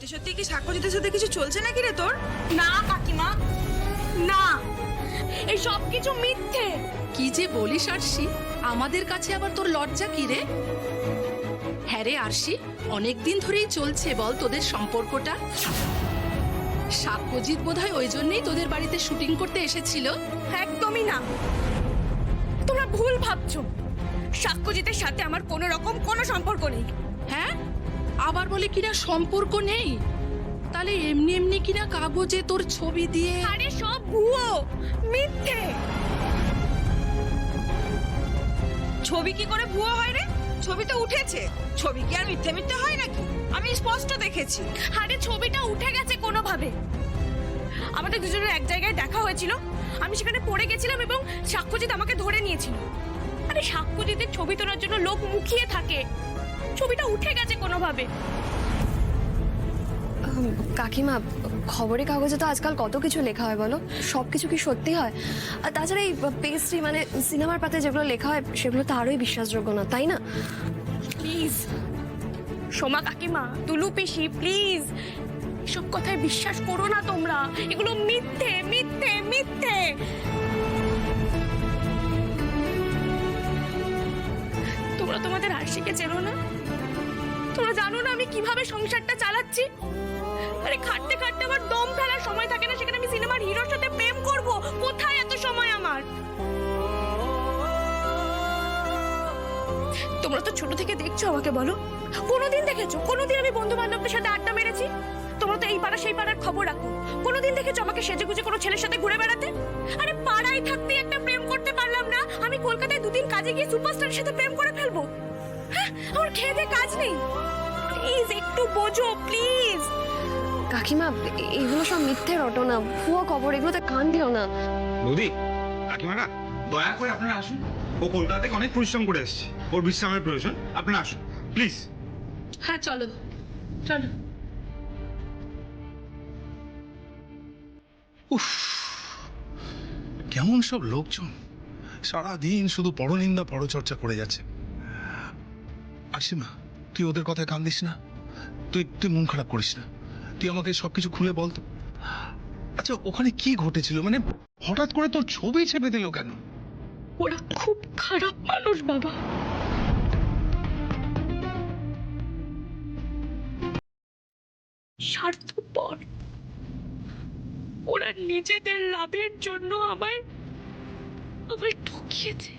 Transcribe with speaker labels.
Speaker 1: সত্যি সত্যি কি সাক্ষ্যজিতের সাথে কিছু চলছে নাকি রে তোর?
Speaker 2: না কাকিমা, না, এই সব কিছু মিথ্যে।
Speaker 3: কি যে বলিস আরশি, আমাদের কাছে আবার তোর লজ্জা কি রে? হ্যাঁ রে আরশি, অনেকদিন ধরেই চলছে বল তোদের সম্পর্কটা। সাক্ষ্যজিৎ বোধহয় ওই জন্যই তোদের বাড়িতে শুটিং করতে এসেছিল।
Speaker 2: একদমই না, তোমরা ভুল ভাবছো। সাক্ষ্যজিতের সাথে আমার কোনো রকম কোনো সম্পর্ক নেই।
Speaker 3: হ্যাঁ, আবার বলে কিনা সম্পর্ক নেই? তাহলে এমনি এমনি কিনা কাগজে তোর ছবি দিয়ে?
Speaker 2: আরে সব ভুয়ো, মিথ্যে।
Speaker 1: ছবি কি করে ভুয়ো হয় রে? ছবি তো উঠেছে, ছবি কি আর মিথ্যে মিথ্যে হয় নাকি? আমি স্পষ্ট দেখেছি।
Speaker 2: আরে ছবিটা উঠে গেছে কোনোভাবে। আমাদের দুজনের এক জায়গায় দেখা হয়েছিল, আমি সেখানে পড়ে গেছিলাম এবং সাক্ষ্যজিৎ আমাকে ধরে নিয়েছিল। আরে সাক্ষ্যজিতের ছবি তোলার জন্য লোক মুখিয়ে থাকে, ছবিটা উঠে গেছে কোনোভাবে।
Speaker 4: কাকিমা, খবরের কাগজে তো আজকাল কত কিছু লেখা হয় বলো, সব কিছু কি সত্যি হয়? আর তাছাড়া এই পেস্ট্রি মানে সিনেমার পাতায় যেগুলো লেখা হয় সেগুলো তো আরোই বিশ্বাসযোগ্য না, তাই না?
Speaker 2: প্লিজ সোমা কাকিমা, তুলু পিসি, প্লিজ এসব কথায় বিশ্বাস করো না তোমরা। এগুলো মিথ্যে, মিথ্যে, মিথ্যে। তোমরা তোমাদের আরশিকে চেনো না? তোমরা জানো না আমি কিভাবে সংসারটা চালাচ্ছি? আরে খাটতে খাটতে আমার দম ফেলার সময় থাকে না, সেখানে আমি সিনেমার হিরোর সাথে প্রেম করব? কোথায় এত সময় আমার? তোমরা তো ছোট থেকে দেখছো আমাকে, বলো কোনোদিন দেখেছো কোনোদিন আমি বন্ধু বান্ধবদের সাথে আড্ডা মেরেছি? তোমরা তো এই পাড়া সেই পাড়ার খবর রাখো, কোনোদিন দেখেছো আমাকে সেজে গুজে কোনো ছেলের সাথে ঘুরে বেড়াতে? আরে পাড়ায় থাকতে একটা প্রেম করতে পারলাম না, আমি কলকাতায় দুদিন কাজে গিয়ে সুপারস্টারের সাথে প্রেম করে ফেলবো? হ্যাঁ, আমার খেয়ে দেয়ে কাজ নেই। প্লিজ একটু বোঝো, প্লিজ।
Speaker 4: কাকিমা, এগুলো সব মিথ্যে রটনা, ভুয়ো খবর, এগুলোতে কান দিও না।
Speaker 5: নদী, কাকিমারা দয়া করে আপনারা আসুন। ও কলকাতা থেকে অনেক পরিশ্রম করে এসেছে, ওর বিশ্রামের প্রয়োজন, আপনারা আসুন প্লিজ।
Speaker 3: হ্যাঁ চলো চলো।
Speaker 6: উফ, কেমন সব লোকজন, সারাদিন শুধু পরনিন্দা পরচর্চা করে যাচ্ছে। আসিমা, তুই ওদের কথায় কান দিস না, তুই তুই মন খারাপ করিস না, তুই আমাকে সবকিছু খুলে বল তো। আচ্ছা, ওখানে কি ঘটেছিল? মানে হঠাৎ করে তোর ছবি ছেপে দিল কেন?
Speaker 2: ওরা খুব খারাপ মানুষ বাবা। স্বার্থপর। ওরা নিজেদের লাভের জন্য আমায় ঠকিয়েছে।